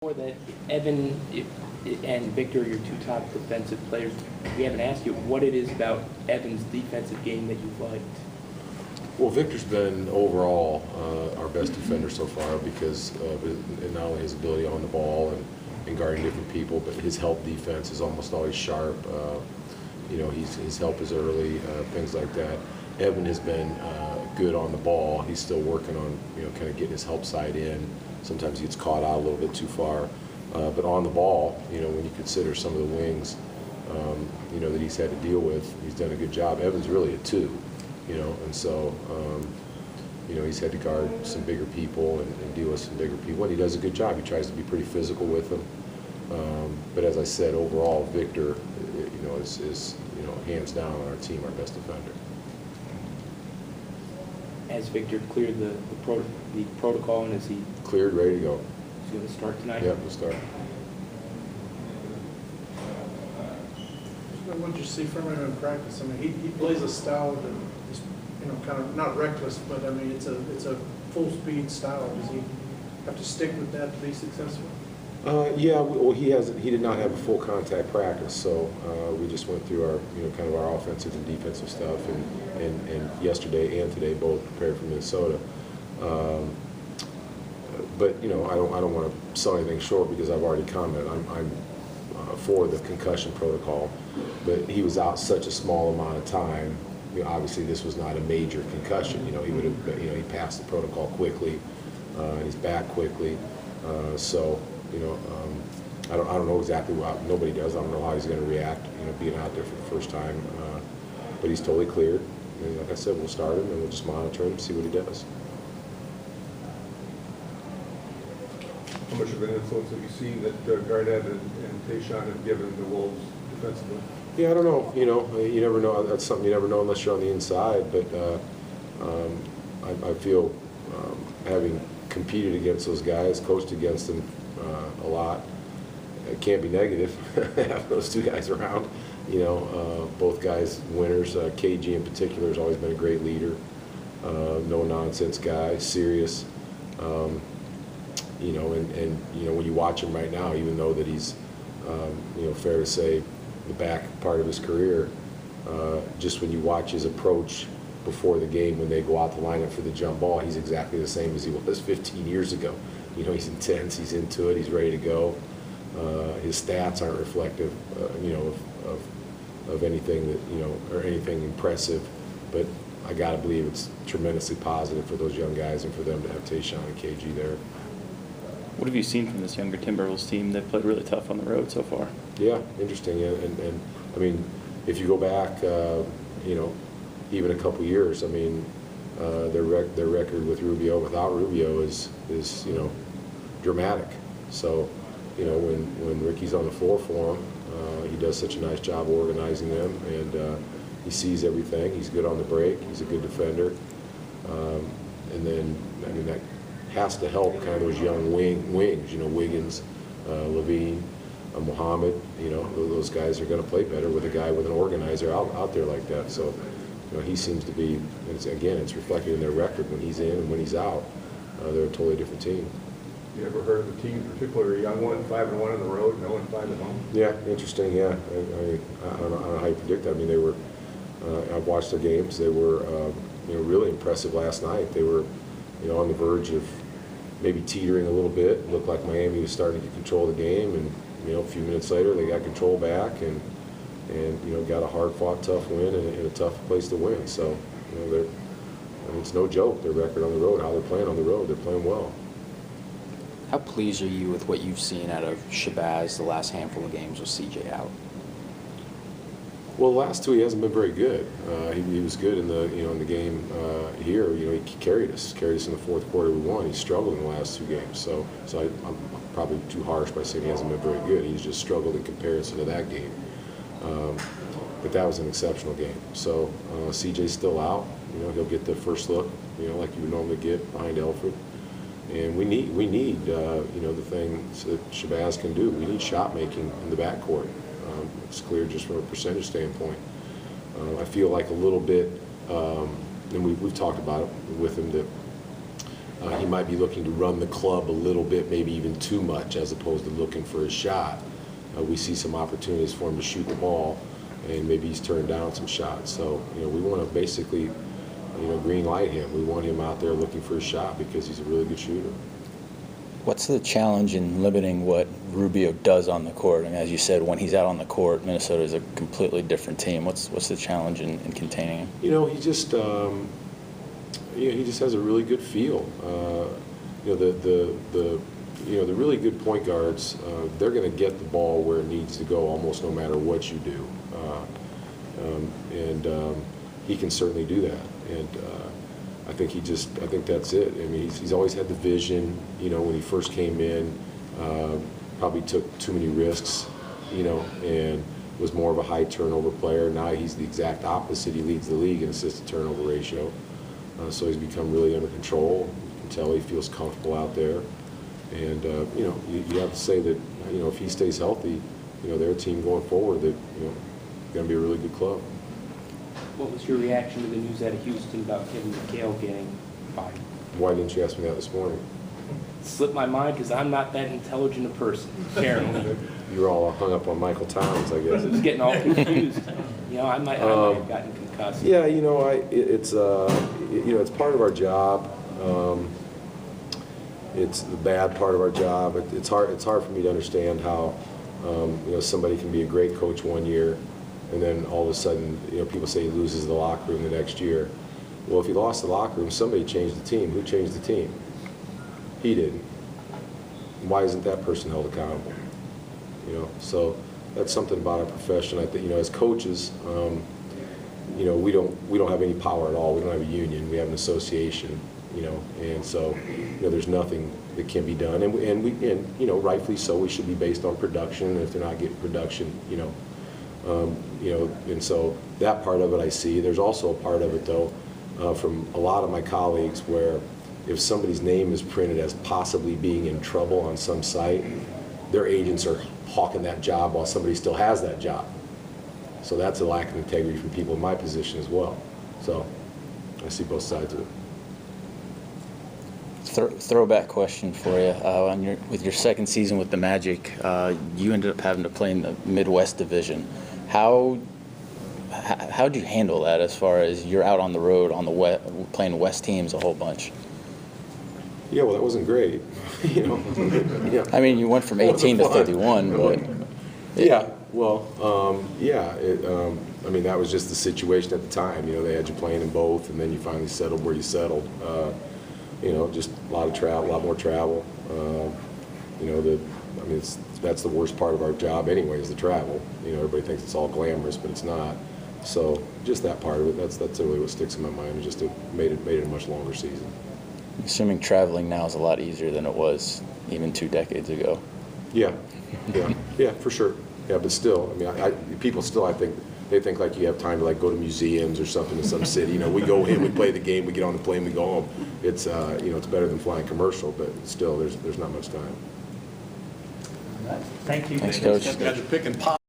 For that, Evan and Victor are your two top defensive players. We haven't asked you what it is about Evan's defensive game that you've liked. Well, Victor's been overall our best defender so far because of not only his ability on the ball and guarding different people, but his help defense is almost always sharp. His help is early, things like that. Evan has been good on the ball. He's still working on kind of getting his help side in. Sometimes he gets caught out a little bit too far. But on the ball, when you consider some of the wings, that he's had to deal with, he's done a good job. Evan's really a 2, and so, he's had to guard some bigger people and deal with some bigger people, and he does a good job. He tries to be pretty physical with them. But as I said, overall, Victor, is hands down on our team, our best defender. Has Victor cleared the protocol, and is he cleared, ready to go? He's going to start tonight? Yep, we'll start. What did you see from him in practice? I mean, he plays a style that is, kind of not reckless, but I mean, it's a full speed style. Does he have to stick with that to be successful? Yeah, well, he did not have a full contact practice, so we just went through our, kind of our offensive and defensive stuff, and yesterday and today both prepared for Minnesota. But I don't want to sell anything short because I've already commented. I'm for the concussion protocol, but he was out such a small amount of time. Obviously this was not a major concussion. He would have, he passed the protocol quickly, and he's back quickly. I don't know exactly what, nobody does. I don't know how he's going to react, being out there for the first time. But he's totally cleared. And like I said, we'll start him and we'll just monitor him, see what he does. How much of an influence have you seen that Garnett and Tayshaun have given the Wolves defensively? Yeah, I don't know. You never know. That's something you never know unless you're on the inside. But I feel having competed against those guys, coached against them a lot, it can't be negative having those two guys around. Both guys winners. KG in particular has always been a great leader. No nonsense guy, serious. When you watch him right now, even though that he's, fair to say, the back part of his career, just when you watch his approach before the game when they go out the lineup for the jump ball, he's exactly the same as he was 15 years ago. He's intense, he's into it, he's ready to go. His stats aren't reflective, of anything that, or anything impressive, but I got to believe it's tremendously positive for those young guys and for them to have Tayshaun and KG there. What have you seen from this younger Timberwolves team? They've played really tough on the road so far. Yeah, interesting. Yeah, and I mean, if you go back, even a couple years, I mean, their record with Rubio, without Rubio, is dramatic. So, when Ricky's on the floor for him, he does such a nice job organizing them, and he sees everything. He's good on the break. He's a good defender. And then, I mean, that has to help kind of those young wings, Wiggins, Levine, Muhammad, those guys are going to play better with a guy with an organizer out there like that. So, he seems to be, it's reflected in their record when he's in and when he's out. They're a totally different team. You ever heard of the team, particularly a young one, 5-1 on the road, 0-5 at home? Yeah, interesting. Yeah, I don't know how you predict that. I mean, they were. I've watched their games. They were, really impressive last night. They were, on the verge of maybe teetering a little bit. It looked like Miami was starting to control the game, and a few minutes later they got control back and got a hard-fought, tough win and a tough place to win. So, it's no joke, their record on the road, how they're playing on the road. They're playing well. How pleased are you with what you've seen out of Shabazz the last handful of games with CJ out? Well, the last 2 he hasn't been very good. He was good in the in the game here. He carried us in the fourth quarter. We won. He struggled in the last 2 games. So I'm probably too harsh by saying he hasn't been very good. He's just struggled in comparison to that game. But that was an exceptional game. So CJ's still out. He'll get the first look, like you would normally get behind Elfrid. And we need the things that Shabazz can do. We need shot making in the backcourt. It's clear just from a percentage standpoint. I feel like a little bit, and we've talked about it with him, that he might be looking to run the club a little bit, maybe even too much, as opposed to looking for a shot. We see some opportunities for him to shoot the ball, and maybe he's turned down some shots. So, we want to basically, green light him. We want him out there looking for a shot because he's a really good shooter. What's the challenge in limiting what Rubio does on the court? And as you said, when he's out on the court, Minnesota is a completely different team. What's the challenge in containing him? He just he just has a really good feel. The really good point guards, they're going to get the ball where it needs to go almost no matter what you do, and he can certainly do that. And I think that's it. I mean, he's always had the vision. When he first came in, probably took too many risks, and was more of a high turnover player. Now he's the exact opposite. He leads the league in assist to turnover ratio. So he's become really under control. You can tell he feels comfortable out there. And, you have to say that, if he stays healthy, their team going forward, that, going to be a really good club. What was your reaction to the news out of Houston about Kevin McHale getting fired? Why didn't you ask me that this morning? It slipped my mind because I'm not that intelligent a person, apparently. You were all hung up on Michael Towns, I I guess. was getting all confused. I might have gotten concussed. Yeah, it's part of our job. It's the bad part of our job. It's hard for me to understand how somebody can be a great coach one year, and then all of a sudden people say he loses the locker room the next year. Well, if he lost the locker room, somebody changed the team. Who changed the team? He didn't. Why isn't that person held accountable? So that's something about our profession. I think as coaches, we don't have any power at all. We don't have a union. We have an association. And so there's nothing that can be done, and rightfully so. We should be based on production, and if they're not getting production, and so that part of it I see. There's also a part of it though, from a lot of my colleagues, where if somebody's name is printed as possibly being in trouble on some site, their agents are hawking that job while somebody still has that job. So that's a lack of integrity from people in my position as well. So I see both sides of it. Throwback question for you. With your second season with the Magic, you ended up having to play in the Midwest Division. How do you handle that as far as you're out on the road playing West teams a whole bunch? Yeah, well, that wasn't great. Yeah. I mean, you went from 18 to 31, but yeah. Well, I mean, that was just the situation at the time. They had you playing in both, and then you finally settled where you settled. Just a lot of travel, a lot more travel. That's the worst part of our job anyway, is the travel. Everybody thinks it's all glamorous, but it's not. So just that part of it, that's really what sticks in my mind. It just made it a much longer season. Assuming traveling now is a lot easier than it was even 2 decades ago. Yeah, for sure. Yeah, but still, people still, I think, they think like you have time to go to museums or something in some city. We go in, we play the game, we get on the plane, we go home. It's it's better than flying commercial, but still, there's not much time. Thank you. Thanks, Coach. You guys are picking